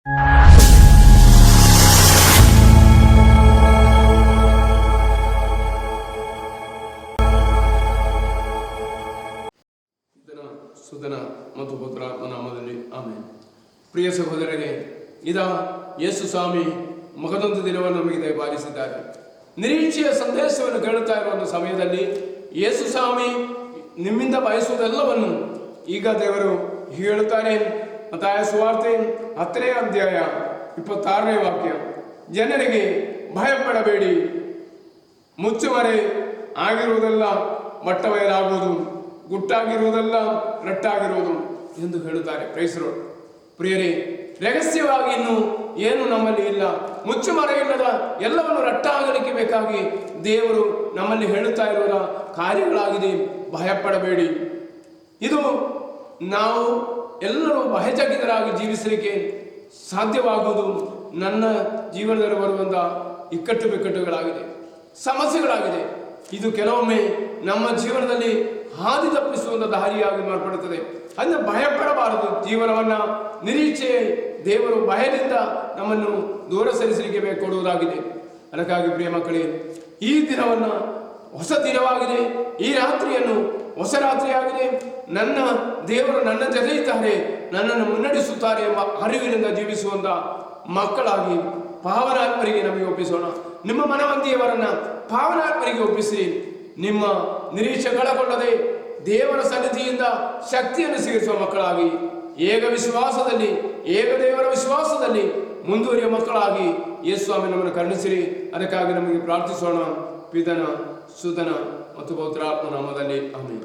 ಸುಧನ ಮತ್ತು ಪುತ್ರಾತ್ಮ ನಾಮದಲ್ಲಿ ಆಮೇಲೆ. ಪ್ರಿಯ ಸಹೋದರರೇ, ಇದಾ ಯೇಸು ಸ್ವಾಮಿ ಮಗದೊಂದು ದಿನವನ್ನು ನಮಗೆ ದಯಪಾಲಿಸಿದ್ದಾರೆ. ನಿರೀಕ್ಷೆಯ ಸಂದೇಶವನ್ನು ಕೇಳುತ್ತಾ ಇರುವ ಒಂದು ಸಮಯದಲ್ಲಿ ಯೇಸು ಸ್ವಾಮಿ ನಿಮ್ಮಿಂದ ಬಯಸುವುದೆಲ್ಲವನ್ನು ಈಗ ದೇವರು ಹೇಳುತ್ತಾನೆ. ಮತ್ತಾಯ ಸುವಾರ್ತೆ 10ನೇ ಅಧ್ಯಾಯ 26ನೇ ವಾಕ್ಯ, ಜನರಿಗೆ ಭಯಪಡಬೇಡಿ, ಮುಚ್ಚುಮರೆ ಆಗಿರುವುದೆಲ್ಲ ಬಟ್ಟಬಯಲಾಗುವುದು, ಗುಟ್ಟಾಗಿರುವುದೆಲ್ಲ ರಟ್ಟಾಗಿರುವುದು ಎಂದು ಹೇಳುತ್ತಾರೆ. ಪ್ರೈಸರು ಪ್ರಿಯರೇ, ರಹಸ್ಯವಾಗಿ ಇನ್ನು ಏನು ನಮ್ಮಲ್ಲಿ ಇಲ್ಲ, ಮುಚ್ಚುಮರೆ ಇಲ್ಲದ ಎಲ್ಲವನ್ನು ರಟ್ಟಾಗಲಿಕ್ಕೆ ಬೇಕಾಗಿ ದೇವರು ನಮ್ಮಲ್ಲಿ ಹೇಳುತ್ತಾ ಇರುವ ಕಾರ್ಯಗಳಾಗಿದೆ. ಭಯಪಡಬೇಡಿ. ಇದು ನಾವು ಎಲ್ಲರೂ ಭಯಚಕಿತರಾಗಿ ಜೀವಿಸಲಿಕ್ಕೆ ಸಾಧ್ಯವಾಗುವುದು ನನ್ನ ಜೀವನದಲ್ಲಿ ಬರುವಂಥ ಇಕ್ಕಟ್ಟು ಬಿಕ್ಕಟ್ಟುಗಳಾಗಿದೆ, ಸಮಸ್ಯೆಗಳಾಗಿದೆ. ಇದು ಕೆಲವೊಮ್ಮೆ ನಮ್ಮ ಜೀವನದಲ್ಲಿ ಹಾದಿ ತಪ್ಪಿಸುವಂಥ ದಾರಿಯಾಗಿ ಮಾರ್ಪಡುತ್ತದೆ. ಅದನ್ನು ಭಯಪಡಬಾರದು. ಜೀವನವನ್ನು ನಿರೀಕ್ಷೆ ದೇವರು ಭಯದಿಂದ ನಮ್ಮನ್ನು ದೂರ ಸರಿಸಲಿಕ್ಕೆ ಕೊಡುವುದಾಗಿದೆ. ಅದಕ್ಕಾಗಿ ಪ್ರಿಯ ಮಕ್ಕಳೇ, ಈ ದಿನವನ್ನು ಹೊಸ ದಿನವಾಗಿದೆ, ಈ ರಾತ್ರಿಯನ್ನು ಹೊಸ ರಾತ್ರಿಯಾಗಿದೆ. ನನ್ನ ದೇವರು ನನ್ನ ಜೊತೆ ಇದ್ದಾರೆ, ನನ್ನನ್ನು ಮುನ್ನಡೆಸುತ್ತಾರೆ ಎಂಬ ಅರಿವಿನಿಂದ ಜೀವಿಸುವಂಥ ಮಕ್ಕಳಾಗಿ ಪಾವನಾತ್ಮರಿಗೆ ನಮಗೆ ಒಪ್ಪಿಸೋಣ. ನಿಮ್ಮ ಮನವಂತಿಯವರನ್ನ ಪಾವನಾತ್ಮರಿಗೆ ಒಪ್ಪಿಸಿ, ನಿಮ್ಮ ನಿರೀಕ್ಷೆ ಕಳಕೊಳ್ಳದೆ ದೇವರ ಸನ್ನಿಧಿಯಿಂದ ಶಕ್ತಿಯನ್ನು ಸಿಗಿಸುವ ಮಕ್ಕಳಾಗಿ, ಏಕ ವಿಶ್ವಾಸದಲ್ಲಿ, ಏಕ ದೇವರ ವಿಶ್ವಾಸದಲ್ಲಿ ಮುಂದುವರಿಯುವ ಮಕ್ಕಳಾಗಿ ಯೇಸು ಸ್ವಾಮಿ ನಮ್ಮನ್ನು ಕರುಣಿಸಿರಿ. ಅದಕ್ಕಾಗಿ ನಮಗೆ ಪ್ರಾರ್ಥಿಸೋಣ. ಪಿತನ, ಸುತನ ಮತ್ತು ಪವಿತ್ರಾತ್ಮ ನಾಮದಲ್ಲಿ ಆಮೆನ್.